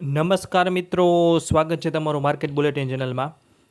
નમસ્કાર મિત્રો, સ્વાગત છે તમારું માર્કેટ બુલેટિન ચેનલમાં.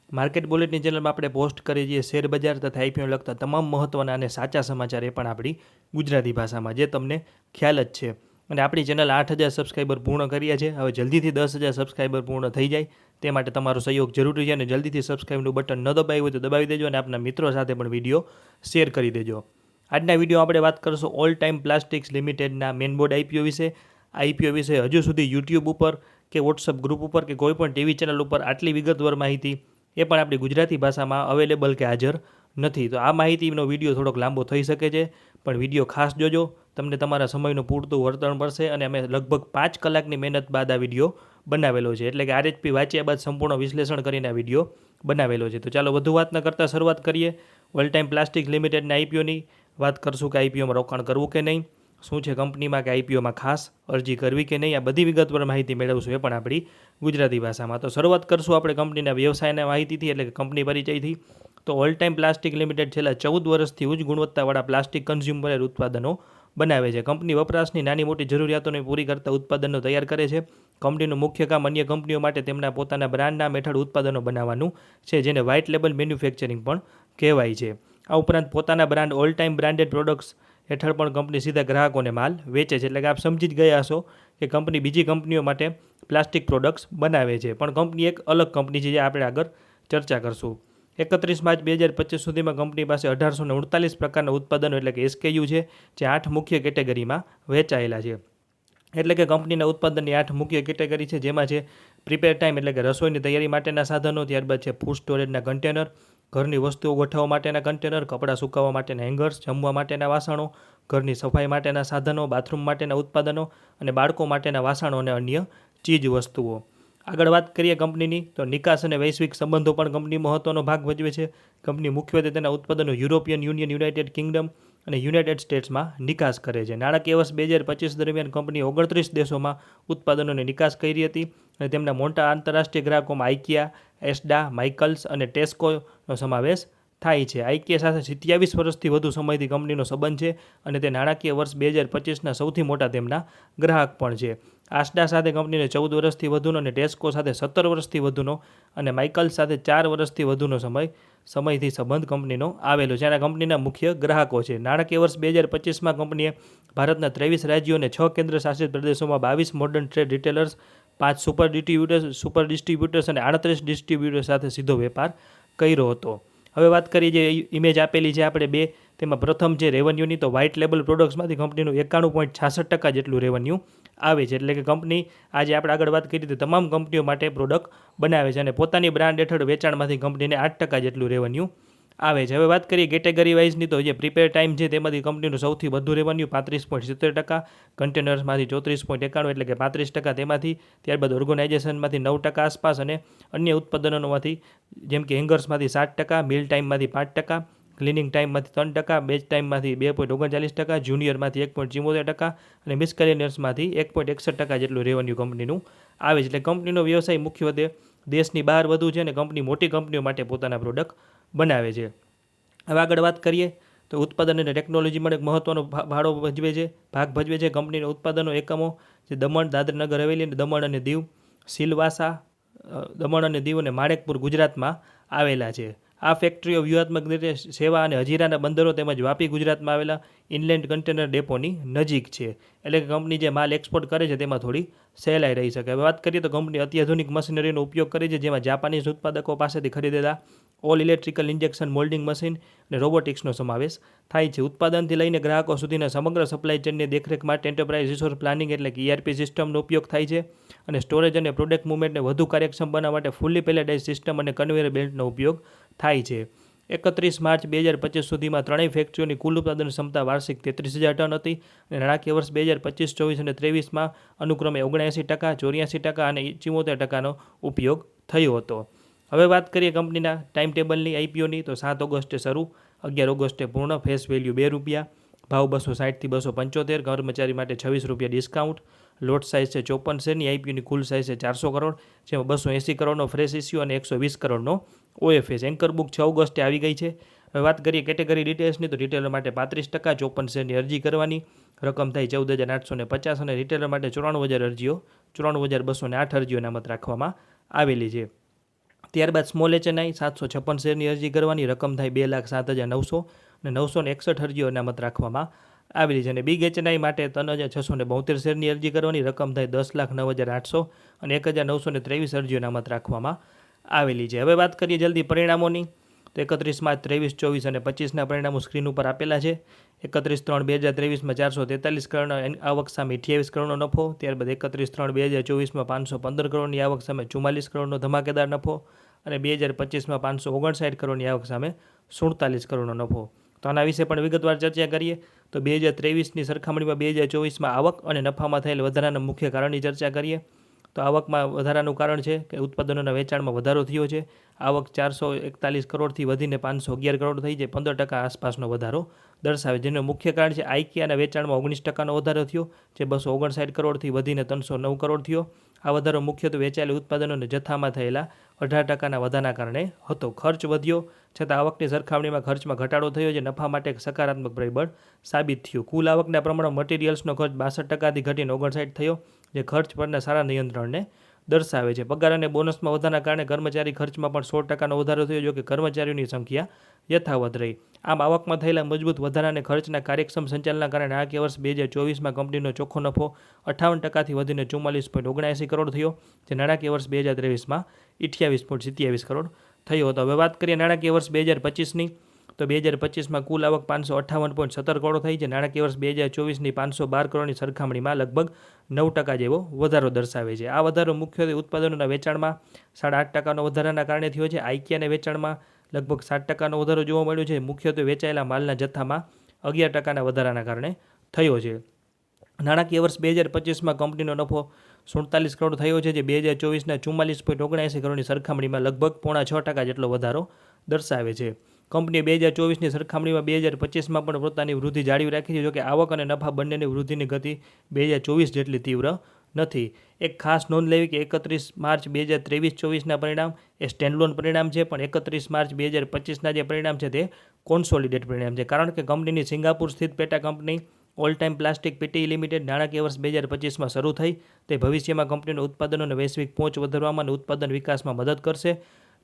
માર્કેટ બુલેટિન ચેનલમાં આપણે પોસ્ટ કરીએ છીએ શેર બજાર તથા આઈપીઓ લગતા તમામ મહત્ત્વના અને સાચા સમાચાર એ પણ આપણી ગુજરાતી ભાષામાં, જે તમને ખ્યાલ જ છે. અને આપણી ચેનલ 8,000 સબસ્ક્રાઈબર પૂર્ણ કર્યા છે. હવે જલ્દીથી 10,000 સબસ્ક્રાઈબર પૂર્ણ થઈ જાય તે માટે તમારો સહયોગ જરૂરી છે. અને જલ્દીથી સબસ્ક્રાઈબનું બટન ન દબાવ્યું હોય તો દબાવી દેજો અને આપના મિત્રો સાથે પણ વિડીયો શેર કરી દેજો. આજના વિડીયો આપણે વાત કરીશું ઓલ ટાઈમ પ્લાસ્ટિક્સ લિમિટેડના મેનબોર્ડ આઈપીઓ વિશે. આઈપીઓ વિશે હજુ સુધી યુટ્યુબ ઉપર કે વોટ્સઅપ ગ્રુપ ઉપર કે કોઈ પણ ટીવી ચેનલ ઉપર આટલી વિગતવાર માહિતી એ પણ આપણી ગુજરાતી ભાષામાં અવેલેબલ કે હાજર નથી. તો આ માહિતીનો વિડીયો થોડોક લાંબો થઈ શકે છે, પણ વિડીયો ખાસ જોજો. તમને તમારા સમયનું પૂરતું વર્તન મળશે. અને અમે લગભગ 5 કલાકની મહેનત બાદ આ વિડીયો બનાવેલો છે, એટલે કે આરએચપી વાંચ્યા બાદ સંપૂર્ણ વિશ્લેષણ કરીને આ વિડીયો બનાવેલો છે. તો ચાલો વધુ વાત ન કરતાં શરૂઆત કરીએ. ઓલ ટાઈમ પ્લાસ્ટિક લિમિટેડના આઈપીઓની વાત કરશું કે આઈપીઓમાં રોકાણ કરવું કે નહીં, શું છે કંપનીમાં કે આઈપીઓમાં ખાસ અરજી કરવી કે નહીં, આ બધી વિગતવાર માહિતી મેળવશું એ પણ આપણી ગુજરાતી ભાષામાં. તો શરૂઆત કરશું આપણે કંપનીના વ્યવસાયના માહિતીથી, એટલે કે કંપની પરિચયથી. તો ઓલ ટાઈમ પ્લાસ્ટિક લિમિટેડ છેલ્લા 14 વર્ષથી ઉચ્ચ ગુણવત્તાવાળા પ્લાસ્ટિક કન્ઝ્યુમર ઉત્પાદનો બનાવે છે. કંપની વપરાશની નાની મોટી જરૂરિયાતોને પૂરી કરતા ઉત્પાદનો તૈયાર કરે છે. કંપનીનું મુખ્ય કામ અન્ય કંપનીઓ માટે તેમના પોતાના બ્રાન્ડ નામ હેઠળ ઉત્પાદનો બનાવવાનું છે, જેને વ્હાઇટ લેબલ મેન્યુફેક્ચરિંગ પણ કહેવાય છે. આ ઉપરાંત પોતાના brand all time branded products હેઠળ પણ કંપની સીધા ગ્રાહકોને માલ વેચે છે. એટલે કે આપ સમજી જ ગયા હશો કે કંપની બીજી કંપનીઓ માટે પ્લાસ્ટિક પ્રોડક્ટ્સ બનાવે છે, પણ કંપની એક અલગ કંપની છે, જે આપણે આગળ ચર્ચા કરશું. 31 માર્ચ 2025 સુધીમાં કંપની પાસે 1839 પ્રકારના ઉત્પાદનો એટલે કે એસકેયુ છે, જે 8 મુખ્ય કેટેગરીમાં વહેંચાયેલા છે. એટલે કે કંપનીના ઉત્પાદનની 8 મુખ્ય કેટેગરી છે, જેમાં છે પ્રિપેર ટાઈમ એટલે કે રસોઈની તૈયારી માટેના સાધનો, ત્યારબાદ છે ફૂડ સ્ટોરેજના કન્ટેનર, ઘરની વસ્તુઓ ગોઠવવા માટેના કન્ટેનર, કપડાં સુકાવવા માટેના હેંગર્સ, જમવા માટેના વાસણો, ઘરની સફાઈ માટેના સાધનો, બાથરૂમ માટેના ઉત્પાદનો અને બાળકો માટેના વાસણો અને અન્ય ચીજ વસ્તુઓ. આગળ વાત કરીએ કંપનીની, તો નિકાસ અને વૈશ્વિક સંબંધો પણ કંપની મહત્ત્વનો ભાગ ભજવે છે. કંપની મુખ્યત્વે તેના ઉત્પાદનો યુરોપિયન યુનિયન, યુનાઇટેડ કિંગડમ અને યુનાઇટેડ સ્ટેટ્સમાં નિકાસ કરે છે. નાણાકીય વર્ષ 2025 દરમિયાન કંપનીએ 29 દેશોમાં ઉત્પાદનોની નિકાસ કરી હતી. અને તેમના મોટા આંતરરાષ્ટ્રીય ગ્રાહકોમાં આઇકિયા, એસ્ડા, માઇકલ્સ અને ટેસ્કોનો સમાવેશ થાય છે. આઇકિયા સાથે 27 વર્ષથી વધુ સમયથી કંપનીનો સંબંધ છે, અને તે નાણાકીય વર્ષ 2025ના સૌથી મોટા તેમના ગ્રાહક પણ છે. આસ્ડા સાથે કંપનીને 14 વર્ષથી વધુનો, અને ટેસ્કો સાથે 17 વર્ષથી વધુનો, અને માઇકલ્સ સાથે 4 વર્ષથી વધુનો સમયથી સંબંધ કંપનીનો આવેલો છે. અને કંપનીના મુખ્ય ગ્રાહકો છે. નાણાકીય વર્ષ 2025માં કંપનીએ ભારતના 23 રાજ્યો અને 6 કેન્દ્ર શાસિત પ્રદેશોમાં 22 modern trade retailers, 5 super distributors અને 38 ડિસ્ટ્રીબ્યુટર્સ સાથે સીધો વેપાર કર્યો હતો. હવે વાત કરીએ, જે ઇમેજ આપેલી છે આપણે બે, તેમાં પ્રથમ છે રેવન્યુની. તો વ્હાઇટ લેબલ પ્રોડક્ટ્સમાંથી કંપનીનું 91.66% જેટલું રેવન્યુ આવે છે. એટલે કે કંપની આજે આપણે આગળ વાત કરી તે તમામ કંપનીઓ માટે પ્રોડક્ટ બનાવે છે, અને પોતાની બ્રાન્ડ હેઠળ વેચાણમાંથી કંપનીને 8% જેટલું રેવન્યુ આવે છે. હવે વાત કરીએ કેટેગરી વાઇઝની, તો જે પ્રિપેર ટાઈમ છે તેમાંથી કંપનીનું સૌથી વધુ રેવન્યુ 35.70%, કન્ટેનર્સમાંથી 34.91 એટલે કે 35% તેમાંથી, ત્યારબાદ ઓર્ગેનાઇઝેશનમાંથી 9% આસપાસ, અને અન્ય ઉત્પાદનોમાંથી જેમ કે હેંગર્સમાંથી 7%, મીલ ટાઈમમાંથી 5%, ક્લિનિંગ ટાઈમમાંથી 3%, બેચ ટાઈમમાંથી 2.39%, જુનિયરમાંથી 1.74% અને મિસકેલેનિયર્સમાંથી 1.61% જેટલું રેવન્યુ કંપનીનું આવે છે. એટલે કંપનીનો વ્યવસાય મુખ્યત્વે દેશની બહાર વધુ છે, અને કંપની મોટી કંપનીઓ માટે પોતાના પ્રોડક્ટ બનાવે છે. હવે આગળ વાત કરીએ, તો ઉત્પાદન અને ટેકનોલોજીમાં એક મહત્ત્વનો ભાગ ભજવે છે. કંપનીના ઉત્પાદનો એકમો જે દમણ, દાદરાનગર હવેલી, દમણ અને દીવ, સિલવાસા દમણ અને દીવ અને માણેકપુર ગુજરાતમાં આવેલા છે. આ ફેક્ટરીઓ વ્યૂહાત્મક રીતે સેવા અને હજીરાના બંદરો તેમજ વાપી ગુજરાતમાં આવેલા ઇનલેન્ડ કન્ટેનર ડેપોની નજીક છે. એટલે કે કંપની જે માલ એક્સપોર્ટ કરે છે તેમાં થોડી સહેલાઈ રહી શકે. હવે વાત કરીએ, તો કંપની અત્યાધુનિક મશીનરીનો ઉપયોગ કરે છે, જેમાં જાપાનીઝ ઉત્પાદકો પાસેથી ખરીદેલા all electrical injection moulding machine અને રોબોટિક્સનો સમાવેશ થાય છે. ઉત્પાદનથી લઈને ગ્રાહકો સુધીના સમગ્ર સપ્લાય ચેનની દેખરેખ માટે એન્ટરપ્રાઇઝ રિસોર્સ પ્લાનિંગ એટલે કે ERP સિસ્ટમનો ઉપયોગ થાય છે. અને સ્ટોરેજ અને પ્રોડક્ટ મૂવમેન્ટને વધુ કાર્યક્ષમ બનાવવા માટે ફુલ્લી પેલેટાઇઝ સિસ્ટમ અને કન્વેયર બેલ્ટનો ઉપયોગ થાય છે. 31 માર્ચ 2025 સુધીમાં ત્રણેય ફેક્ટરીઓની કુલ ઉત્પાદન ક્ષમતા વાર્ષિક 33,000 ટન હતી. અને નાણાકીય વર્ષ 2025, 24 અને 23માં અનુક્રમે 79%, 84% અને 74%નો ઉપયોગ થયો હતો. હવે વાત કરીએ કંપનીના ટાઈમ ટેબલની આઈપીઓની, તો 7 ઓગસ્ટે શરૂ, 11 ઓગસ્ટે પૂર્ણ, ફેસ વેલ્યુ ₹2, ભાવ 260 થી 275, કર્મચારી માટે ₹26 ડિસ્કાઉન્ટ, લોટ સાઇઝ છે 54 શેરની, આઈપીઓની કુલ સાઇઝ છે 400 કરોડ, જેમાં 280 કરોડનો ફ્રેશ ઇસ્યુ અને 120 કરોડનો OFS. એન્કર બુક 6 ઓગસ્ટે આવી ગઈ છે. હવે વાત કરીએ કેટેગરી ડિટેલ્સની, તો રિટેલર માટે 35%, 54 શેરની અરજી કરવાની, રકમ થાય 14,850, અને રિટેલર માટે 94,000 અરજીઓ 94,208 અરજીઓ અનામત રાખવામાં આવેલી છે. ત્યારબાદ સ્મોલ HNI 756 શેરની અરજી કરવાની, રકમ થાય 2,07,900 અને 961 અરજીઓ અનામત રાખવામાં આવેલી છે. અને બિગ HNI માટે 3,672 શેરની અરજી કરવાની, રકમ થાય 10,09,800 અને 1,923 અરજીઓ અનામત રાખવામાં આવેલી છે. હવે વાત કરીએ જલ્દી પરિણામોની, તો 31 માર્ચ 23, 24 અને 25ના પરિણામો સ્ક્રીન ઉપર આપેલા છે. 31/3/2023માં 443 કરોડની આવક સામે 28 કરોડનો નફો. ત્યારબાદ 31/3/2024માં 515 કરોડની આવક સામે 44 કરોડનો ધમાકેદાર નફો અને 2025માં 559 કરોડની આવક સામે 47 કરોડનો નફો. તો આના વિશે પણ વિગતવાર ચર્ચા કરીએ તો 2023ની સરખામણીમાં 2024માં આવક અને નફામાં થયેલ વધારાના મુખ્ય કારણની ચર્ચા કરીએ તો આવકમાં વધારાનું કારણ છે કે ઉત્પાદનોના વેચાણમાં વધારો થયો છે. આવક 441 કરોડથી વધીને 511 કરોડ થઈ છે, 15% આસપાસનો વધારો દર્શાવે. જેનું મુખ્ય કારણ છે આઈકિયાના વેચાણમાં 19%નો વધારો થયો, જે 259 કરોડથી વધીને 309 કરોડ થયો. આ વધારો મુખ્યત્વે વેચાયેલા ઉત્પાદનોના જથ્થામાં થયેલા 18%ના વધારાના કારણે હતો. ખર્ચ વધ્યો છતાં આવકની સરખામણીમાં ખર્ચમાં ઘટાડો થયો, જે નફા માટે એક સકારાત્મક પરિબળ સાબિત થયું. કુલ આવકના પ્રમાણમાં મટીરિયલ્સનો ખર્ચ 62%થી ઘટીને 59% થયો, જે ખર્ચ પરના સારા નિયંત્રણને દર્શાવે છે. પગાર અને બોનસમાં વધારાના કારણે કર્મચારી ખર્ચમાં પણ 16%નો વધારો થયો, જો કે કર્મચારીઓની સંખ્યા યથાવત રહી. આમ આવકમાં થયેલા મજબૂત વધારાને ખર્ચના કાર્યક્ષમ સંચાલનના કારણે નાણાકીય વર્ષ 2024માં કંપનીનો ચોખ્ખો નફો 58%થી વધીને 44.79 કરોડ થયો, જે નાણાકીય વર્ષ 2023માં 28.27 કરોડ થયો હતો. હવે વાત કરીએ નાણાકીય વર્ષ 2025ની, તો 2025માં કુલ આવક 558.17 કરોડ થઈ છે. નાણાકીય વર્ષ 2024ની 512 કરોડની સરખામણીમાં લગભગ 9% જેવો વધારો દર્શાવે છે. આ વધારો મુખ્યત્વે ઉત્પાદનોના વેચાણમાં 8.5%નો વધારાના કારણે થયો છે. આઈકિયાના વેચાણમાં લગભગ 7%નો વધારો જોવા મળ્યો છે. મુખ્યત્વે વેચાયેલા માલના જથ્થામાં 11%ના વધારાના કારણે થયો છે. નાણાકીય વર્ષ 2025માં કંપનીનો નફો 47 કરોડ થયો છે, જે 2024ના 44.79 કરોડની સરખામણીમાં લગભગ 5.6% જેટલો વધારો દર્શાવે છે. કંપનીએ 2024ની સરખામણીમાં 2025માં પણ પોતાની વૃદ્ધિ જાળવી રાખી છે, જોકે આવક અને નફા બંનેની વૃદ્ધિની ગતિ 2024 જેટલી તીવ્ર નથી. એક ખાસ નોંધ લેવી કે 31 માર્ચ 2023-24ના પરિણામ એ સ્ટેન્ડલોન પરિણામ છે, પણ 31 માર્ચ 2025ના જે પરિણામ છે તે કોન્સોલિડેટ પરિણામ છે, કારણ કે કંપનીની સિંગાપુર સ્થિત પેટા company all time plastic PT limited નાણાકીય વર્ષ 2025માં શરૂ થઈ. તે ભવિષ્યમાં કંપનીના ઉત્પાદનોને વૈશ્વિક પહોંચ વધારવામાં અને ઉત્પાદન વિકાસમાં મદદ કરશે.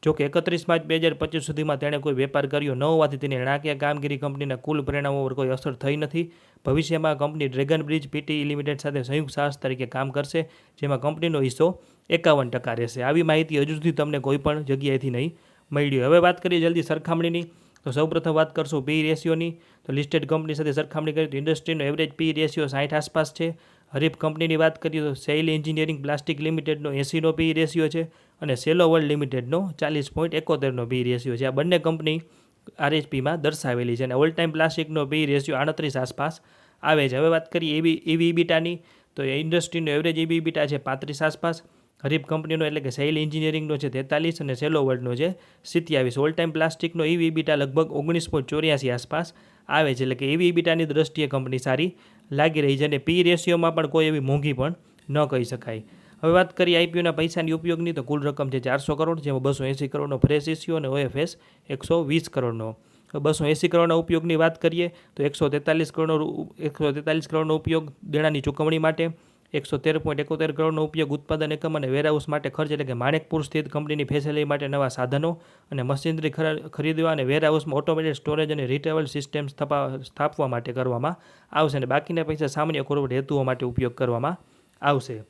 જોકે 31 માર્ચ 2025 સુધીમાં તેણે કોઈ વેપાર કર્યો ન હોવાથી તેની નાણાકીય કામગીરી કંપનીના કુલ પરિણામો પર કોઈ અસર થઈ નથી. ભવિષ્યમાં company dragon bridge PT limited સાથે સંયુક્ત સાહસ તરીકે કામ કરશે, જેમાં કંપનીનો હિસ્સો 51% રહેશે. આવી માહિતી હજુ સુધી તમને કોઈ પણ જગ્યાએથી નહીં મળી. હવે વાત કરીએ જલ્દી સરખામણીની, તો સૌપ્રથમ વાત કરશું પી રેશિયોની. તો લિસ્ટેડ કંપની સાથે સરખામણી કરીએ તો ઇન્ડસ્ટ્રીનો એવરેજ પી રેશિયો 60 આસપાસ છે. હરીફ કંપનીની વાત કરીએ તો સેઇલ એન્જિનિયરિંગ પ્લાસ્ટિક લિમિટેડનો 80નો પી રેશિયો છે અને સેલો વર્લ્ડ લિમિટેડનો 40.71નો પી રેશિયો છે. આ બંને કંપની આરએચપીમાં દર્શાવેલી છે અને ઓલ ટાઈમ પ્લાસ્ટિકનો પી રેશિયો 38 આસપાસ આવે છે. હવે વાત કરીએ એવી ઇબીટાની, તો ઇન્ડસ્ટ્રીનો એવરેજ એવી ઇબીટા છે 35 આસપાસ. હરીફ કંપનીનો એટલે કે સેઇલ એન્જિનિયરિંગનો છે 43 અને સેલો વર્લ્ડનો છે 27. ઓલ ટાઈમ પ્લાસ્ટિકનો એવી ઇબીટા લગભગ 19.84 આસપાસ આવે છે, એટલે કે એવી ઇબીટાની દ્રષ્ટિએ કંપની સારી લાગી રહી છે અને પી રેશિયોમાં પણ કોઈ એવી મોંઘી પણ ન કહી શકાય. હવે વાત કરીએ આઈપીઓના પૈસાની ઉપયોગની, તો કુલ રકમ છે 400 કરોડ, જેમાં 280 કરોડનો ફ્રેશ ઇસ્યુ અને OFS 120 કરોડનો. 280 કરોડના ઉપયોગની વાત કરીએ તો 143 કરોડનો ઉપયોગ દેણાની ચૂકવણી માટે, 113.71 કરોડનો ઉપયોગ ઉત્પાદન એકમ અને વેરહાઉસ માટે ખર્ચ, એટલે કે માણેકપુર સ્થિત કંપનીની ફેસિલિટી માટે નવા સાધનો અને મશીનરી ખરીદવા અને વેરહાઉસમાં ઓટોમેટેડ સ્ટોરેજ અને રિટેબલ સિસ્ટમ સ્થાપવા માટે કરવામાં આવશે અને બાકીના પૈસા સામાન્ય કોર્પોરેટ હેતુઓ માટે ઉપયોગ કરવામાં આવશે.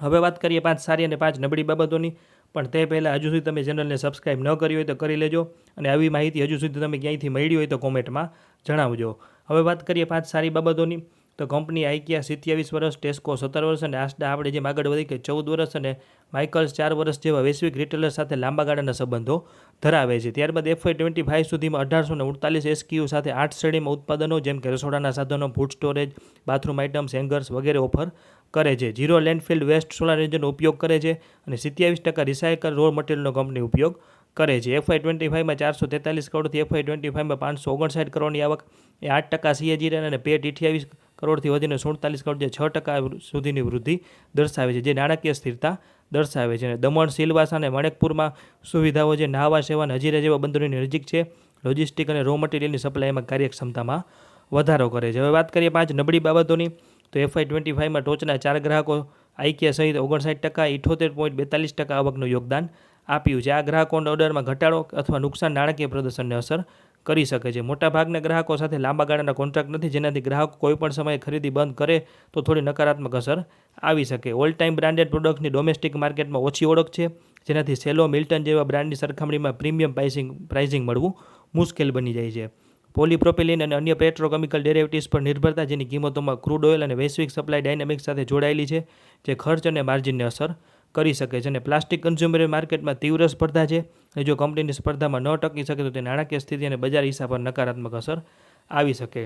હવે વાત કરીએ 5 સારી અને 5 નબળી બાબતોની, પણ તે પહેલાં હજુ સુધી તમે ચેનલને સબસ્ક્રાઈબ ન કરી હોય તો કરી લેજો અને આવી માહિતી હજુ સુધી તમે ક્યાંયથી મળી હોય તો કોમેન્ટમાં જણાવજો. હવે વાત કરીએ 5 સારી બાબતોની, તો કંપની આઈકિયા 27 વર્ષ, ટેસ્કો 17 વર્ષ અને આસ્ડા આપણે જેમ આગળ વધી કે 14 વર્ષ અને માઇકલ્સ 4 વર્ષ જેવા વૈશ્વિક રિટેલર સાથે લાંબા ગાળાના સંબંધો ધરાવે છે. ત્યારબાદ FY25 સુધીમાં 1849 SKU સાથે 8 શ્રેણીમાં ઉત્પાદનો જેમ કે રસોડાના સાધનો, ફૂડ સ્ટોરેજ, બાથરૂમ આઇટમ્સ, હેંગર્સ વગેરે ઓફર કરે છે. 0 લેન્ડફિલ્ડ વેસ્ટ સોલાર એનર્જીનો ઉપયોગ કરે છે અને 27% રિસાયકલ રો મટીરિયલનો કંપની ઉપયોગ કરે છે. FY25માં 443 કરોડથી FY25માં 559 કરોડની આવક એ 8% CAGR અને પેટ 28 કરોડથી વધીને 47 કરોડ, જે 6% સુધીની વૃદ્ધિ દર્શાવે છે, જે નાણાકીય સ્થિરતા દર્શાવે છે. અને દમણ, સિલવાસા અને મણેકપુરમાં સુવિધાઓ છે, નાહવા સેવા અને હજીરા જેવા બંદરોની નજીક છે. લોજિસ્ટિક અને રો મટીરિયલની સપ્લાયમાં કાર્યક્ષમતામાં વધારો કરે છે. હવે વાત કરીએ 5 નબળી બાબતોની, તો FY25માં ટોચના 4 ગ્રાહકો આઈકિયા સહિત 59%, 78.42% આવકનું યોગદાન આપ્યું છે. આ ગ્રાહકોના ઓર્ડરમાં ઘટાડો અથવા નુકસાન નાણાકીય પ્રદર્શનને અસર કરી શકે છે. મોટાભાગના ગ્રાહકો સાથે લાંબા ગાળાના કોન્ટ્રાક્ટ નથી, જેનાથી ગ્રાહકો કોઈપણ સમયે ખરીદી બંધ કરે તો થોડી નકારાત્મક અસર આવી શકે. ઓલ ટાઈમ બ્રાન્ડેડ પ્રોડક્ટની ડોમેસ્ટિક માર્કેટમાં ઓછી ઓળખ છે, જેનાથી સેલો, મિલ્ટન જેવા બ્રાન્ડની સરખામણીમાં પ્રીમિયમ પ્રાઇસિંગ મળવું મુશ્કેલ બની જાય છે. પોલીપ્રોપિલિન અને અન્ય પેટ્રોકેમિકલ ડેરિવેટિવ્સ પર નિર્ભરતા, જેની કિંમતોમાં ક્રૂડ ઓઇલ અને વૈશ્વિક સપ્લાય ડાયનેમિક્સ સાથે જોડાયેલી છે, જે ખર્ચ અને માર્જિનને અસર કરી શકે છે. અને પ્લાસ્ટિક કન્ઝ્યુમર માર્કેટમાં તીવ્ર સ્પર્ધા છે, અને જો કંપનીની સ્પર્ધામાં ન ટકી શકે તો તે નાણાકીય સ્થિતિ અને બજાર હિસ્સા પર નકારાત્મક અસર આવી શકે.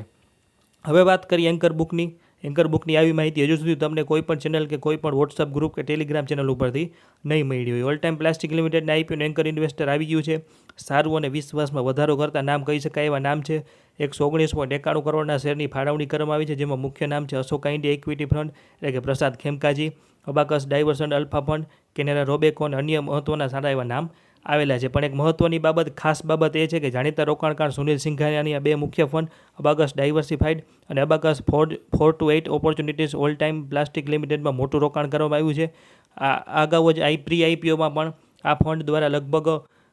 હવે વાત કરીએ એન્કર બુકની. એન્કર બુકની આવી માહિતી હજુ સુધી તમને કોઈ પણ ચેનલ કે કોઈ પણ વોટ્સઅપ ગ્રુપ કે ટેલિગ્રામ ચેનલ ઉપરથી નહીં મળી હોય. ઓલ ટાઈમ પ્લાસ્ટિક લિમિટેડના આઈપીઓનું એન્કર ઇન્વેસ્ટર આવી ગયું છે. સારું અને વિશ્વાસમાં વધારો કરતા નામ કહી શકાય એવા નામ છે. 119.91 કરોડના શેરની ફાળવણી કરવામાં આવી છે, જેમાં મુખ્ય નામ છે અશોકા ઇન્ડિયા ઇક્વિટી ફંડ એટલે કે પ્રસાદ Khemkaji, abacus diversion alpha fund, Canara રોબેકો અને અન્ય મહત્વના સારા એવા નામ આવેલા છે. પણ એક મહત્વની ખાસ બાબત એ છે કે જાણીતા રોકાણકાર સુનિલ સિંઘાનિયાની આ બે મુખ્ય ફંડ, અબાકસ ડાયવર્સિફાઈડ અને Abakkus 4 to 8 opportunities all time plastic લિમિટેડમાં મોટું રોકાણ કરવામાં આવ્યું છે. આ અગાઉ જ પ્રી આઈપીઓમાં પણ આ ફંડ દ્વારા લગભગ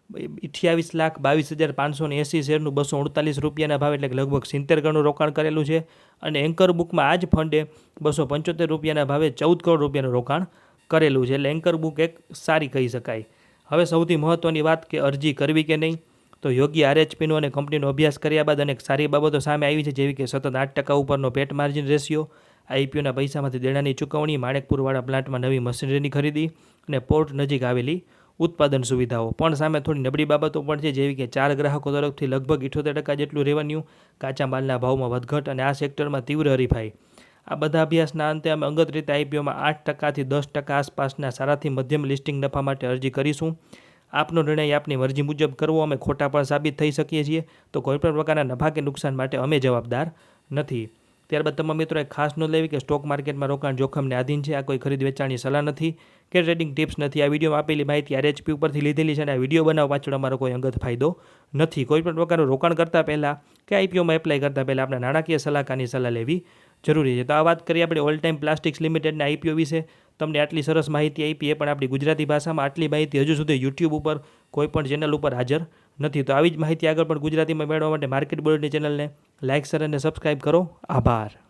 28,22,580 શેરનું 248 રૂપિયાના ભાવ એટલે કે લગભગ 70 ગણું રોકાણ કરેલું છે. અને એન્કર બુકમાં આ જ ફંડે 275 રૂપિયાના ભાવે 14 કરોડ રૂપિયાનું રોકાણ કરેલું છે. એટલે એન્કર બુક એક સારી કહી શકાય. હવે સૌથી મહત્ત્વની વાત કે અરજી કરવી કે નહીં, તો યોગ્ય આરએચપીનો અને કંપનીનો અભ્યાસ કર્યા બાદ અનેક સારી બાબતો સામે આવી છે, જેવી કે સતત 8% ઉપરનો પેટ માર્જિન રેશિયો, આઈપીઓના પૈસામાંથી દેણાની ચૂકવણી, માણેકપુરવાળા પ્લાન્ટમાં નવી મશીનરીની ખરીદી અને પોર્ટ નજીક આવેલી ઉત્પાદન સુવિધાઓ. પણ સામે થોડી નબળી બાબતો પણ છે, જેવી કે 4 ગ્રાહકો તરફથી લગભગ 78% જેટલું રેવન્યુ, કાચા માલના ભાવમાં વધઘટ અને આ સેક્ટરમાં તીવ્ર હરીફાઈ. આ બધા અભ્યાસના અંતે અમે અંગત રીતે આઈપીઓમાં 8% થી 10% આસપાસના સારાથી મધ્યમ લિસ્ટિંગ નફા માટે અરજી કરીશું. આપનો નિર્ણય આપની મરજી મુજબ કરવો. અમે ખોટા પણ સાબિત થઈ શકીએ છીએ, તો કોઈપણ પ્રકારના નફા કે નુકસાન માટે અમે જવાબદાર નથી. ત્યારબાદ તમામ મિત્રો એક ખાસ નોંધ લેવી કે સ્ટોક માર્કેટમાં રોકાણ જોખમને આધીન છે. આ કોઈ ખરીદ વેચાણની સલાહ નથી કે ટ્રેડિંગ ટિપ્સ નથી. આ વિડીયોમાં આપેલી માહિતી આરએચપી ઉપરથી લીધેલી છે અને આ વિડીયો બનાવવા પાછળ અમારો કોઈ અંગત ફાયદો નથી. કોઈપણ પ્રકારનું રોકાણ કરતાં પહેલાં કે આઈપીઓમાં એપ્લાય કરતાં પહેલાં આપણે નાણાકીય સલાહકારની સલાહ લેવી જરૂરી છે. તો આ વાત કરીએ આપણે ઓલ ટાઈમ પ્લાસ્ટિક્સ લિમિટેડના આઈપીઓ વિશે. તમને આટલી સરસ માહિતી આપી, એ પણ આપણી ગુજરાતી ભાષામાં. આટલી માહિતી હજુ સુધી યુટ્યુબ ઉપર કોઈ પણ ચેનલ ઉપર હાજર નથી. તો આવી જ માહિતી આગળ પણ ગુજરાતીમાં મેળવવા માટે માર્કેટ બુલેટિન ચેનલને લાઇક, શેર અને સબસ્ક્રાઈબ કરો. આભાર.